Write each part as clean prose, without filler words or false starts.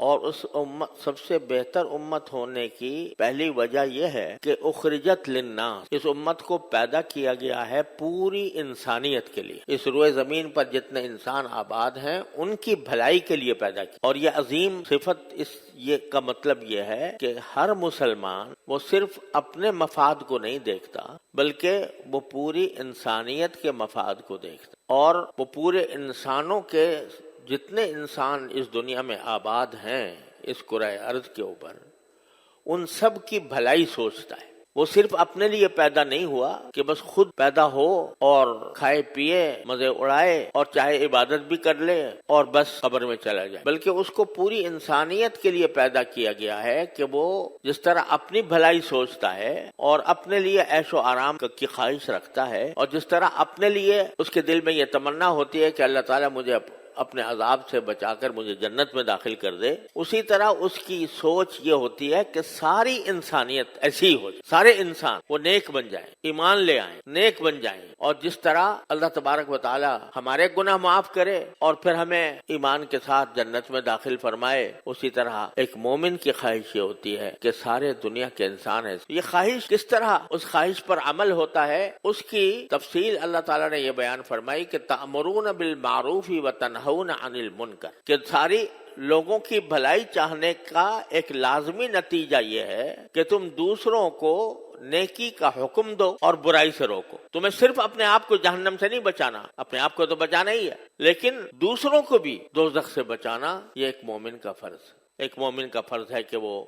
اور اس امت سب سے بہتر امت ہونے کی پہلی وجہ یہ ہے کہ اخرجت للناس، اس امت کو پیدا کیا گیا ہے پوری انسانیت کے لیے. اس روئے زمین پر جتنے انسان آباد ہیں ان کی بھلائی کے لیے پیدا کی. اور یہ عظیم صفت یہ کا مطلب یہ ہے کہ ہر مسلمان وہ صرف اپنے مفاد کو نہیں دیکھتا بلکہ وہ پوری انسانیت کے مفاد کو دیکھتا، اور وہ پورے انسانوں کے جتنے انسان اس دنیا میں آباد ہیں اس کرۂ ارض کے اوپر، ان سب کی بھلائی سوچتا ہے. وہ صرف اپنے لیے پیدا نہیں ہوا کہ بس خود پیدا ہو اور کھائے پیے مزے اڑائے اور چاہے عبادت بھی کر لے اور بس قبر میں چلا جائے، بلکہ اس کو پوری انسانیت کے لیے پیدا کیا گیا ہے کہ وہ جس طرح اپنی بھلائی سوچتا ہے اور اپنے لیے عیش و آرام کی خواہش رکھتا ہے، اور جس طرح اپنے لیے اس کے دل میں یہ تمنا ہوتی ہے کہ اللہ تعالیٰ مجھے اپنے عذاب سے بچا کر مجھے جنت میں داخل کر دے، اسی طرح اس کی سوچ یہ ہوتی ہے کہ ساری انسانیت ایسی ہی ہو جائے، سارے انسان وہ نیک بن جائیں، ایمان لے آئیں، نیک بن جائیں، اور جس طرح اللہ تبارک و تعالی ہمارے گناہ معاف کرے اور پھر ہمیں ایمان کے ساتھ جنت میں داخل فرمائے، اسی طرح ایک مومن کی خواہش یہ ہوتی ہے کہ سارے دنیا کے انسان ہیں. یہ خواہش کس طرح اس خواہش پر عمل ہوتا ہے اس کی تفصیل اللہ تعالیٰ نے یہ بیان فرمائی کہ تأمرون بالمعروف وتنہون عن المنکر، کہ ساری لوگوں کی بھلائی چاہنے کا ایک لازمی نتیجہ یہ ہے کہ تم دوسروں کو نیکی کا حکم دو اور برائی سے روکو. تمہیں صرف اپنے آپ کو جہنم سے نہیں بچانا، اپنے آپ کو تو بچانا ہی ہے، لیکن دوسروں کو بھی دوزخ سے بچانا یہ ایک مومن کا فرض. ایک مومن کا فرض ہے کہ وہ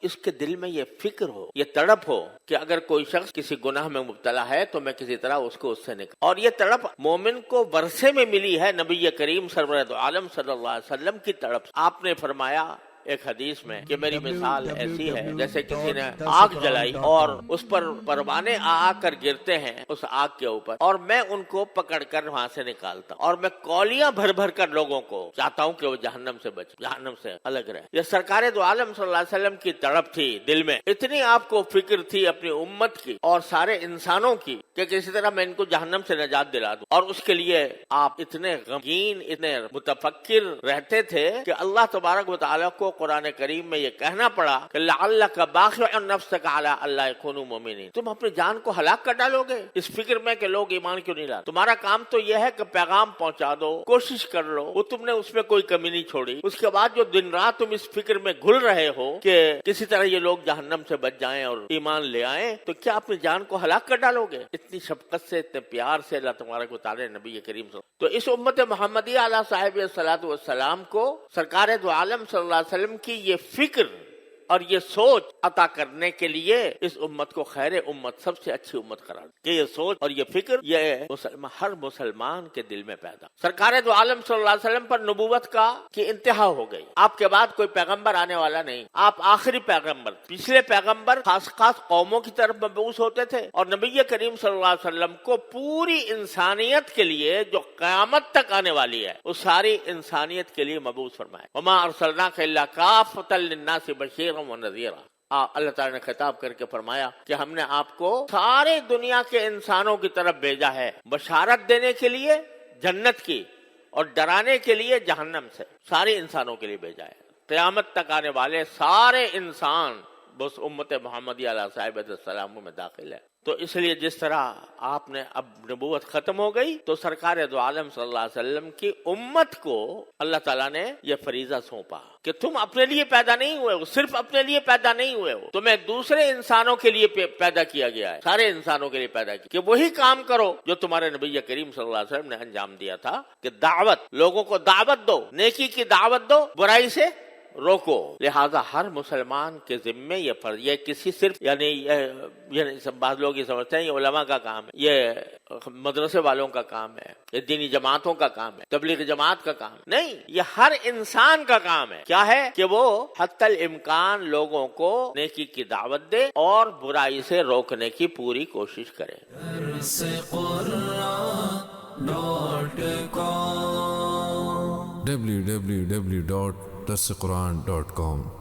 اس کے دل میں یہ فکر ہو، یہ تڑپ ہو کہ اگر کوئی شخص کسی گناہ میں مبتلا ہے تو میں کسی طرح اس کو اس سے نکال. اور یہ تڑپ مومن کو ورثے میں ملی ہے نبی کریم سرور دو عالم صلی اللہ علیہ وسلم کی تڑپ. آپ نے فرمایا ایک حدیث میں کہ میری مثال ایسی ہے جیسے کسی نے آگ جلائی اور اس پر پروانے آ کر گرتے ہیں اس آگ کے اوپر، اور میں ان کو پکڑ کر وہاں سے نکالتا اور میں کولیاں بھر بھر کر لوگوں کو چاہتا ہوں کہ وہ جہنم سے بچے، جہنم سے الگ رہے. یہ سرکار دو عالم صلی اللہ علیہ وسلم کی تڑپ تھی دل میں، اتنی آپ کو فکر تھی اپنی امت کی اور سارے انسانوں کی کہ کسی طرح میں ان کو جہنم سے نجات دلا دوں. اور اس کے لیے آپ اتنے غمگین، اتنے متفکر رہتے تھے کہ اللہ تبارک و تعالیٰ کو قرآن کریم میں یہ کہنا پڑا کہ لعلک باخع نفسک علی الا یکونوا مؤمنین، تم اپنی جان کو ہلاک کر ڈالو گے اس فکر میں کہ لوگ ایمان کیوں نہیں لاتے. تمہارا کام تو یہ ہے کہ پیغام پہنچا دو، کوشش کر لو، وہ تم نے اس میں کوئی کمی نہیں چھوڑی. اس کے بعد جو دن رات تم اس فکر میں گھل رہے ہو کہ کسی طرح یہ لوگ جہنم سے بچ جائیں اور ایمان لے آئیں، تو کیا اپنی جان کو ہلاک کر ڈالو گے؟ اتنی شفقت سے، اتنے پیار سے اللہ تبارک و تعالی نبی کریم صلی اللہ علیہ وسلم. تو اس امت محمدیہ علیہ صاحب الصلاۃ والسلام کو سرکار دو عالم صلی اللہ علیہ وسلم کی یہ فکر اور یہ سوچ عطا کرنے کے لیے اس امت کو خیر امت، سب سے اچھی امت قرار دیا کہ یہ سوچ اور یہ فکر یہ ہر مسلمان کے دل میں پیدا. سرکار دو عالم صلی اللہ علیہ وسلم پر نبوت کی انتہا ہو گئی. آپ کے بعد کوئی پیغمبر آنے والا نہیں، آپ آخری پیغمبر. پچھلے پیغمبر خاص قوموں کی طرف مبعوث ہوتے تھے، اور نبی کریم صلی اللہ علیہ وسلم کو پوری انسانیت کے لیے جو قیامت تک آنے والی ہے وہ ساری انسانیت کے لیے مبعوث فرمایا. وما ارسلناک الا کافۃ للناس بشیرا ونذیرا. اللہ تعالیٰ نے خطاب کر کے فرمایا کہ ہم نے آپ کو سارے دنیا کے انسانوں کی طرف بھیجا ہے، بشارت دینے کے لیے جنت کی اور ڈرانے کے لیے جہنم سے. سارے انسانوں کے لیے بھیجا ہے. قیامت تک آنے والے سارے انسان بس امت محمدیہ علیہ صاحب السلام میں داخل ہے. تو اس لیے جس طرح آپ نے اب نبوت ختم ہو گئی تو سرکار دو عالم صلی اللہ علیہ وسلم کی امت کو اللہ تعالیٰ نے یہ فریضہ سونپا کہ تم اپنے لیے پیدا نہیں ہوئے ہو، صرف اپنے لیے پیدا نہیں ہوئے ہو، تمہیں دوسرے انسانوں کے لیے پیدا کیا گیا ہے، سارے انسانوں کے لیے پیدا کیا کہ وہی کام کرو جو تمہارے نبی کریم صلی اللہ علیہ وسلم نے انجام دیا تھا کہ دعوت، لوگوں کو دعوت دو، نیکی کی دعوت دو، برائی سے روکو. لہذا ہر مسلمان کے ذمے یہ فرض، یہ کسی صرف یعنی بعض لوگ یہ سمجھتے ہیں یہ علماء کا کام ہے، یہ مدرسے والوں کا کام ہے، یہ دینی جماعتوں کا کام ہے، تبلیغ جماعت کا کام ہے. نہیں، یہ ہر انسان کا کام ہے. کیا ہے کہ وہ حتی الامکان لوگوں کو نیکی کی دعوت دے اور برائی سے روکنے کی پوری کوشش کرے. www.darsequran.com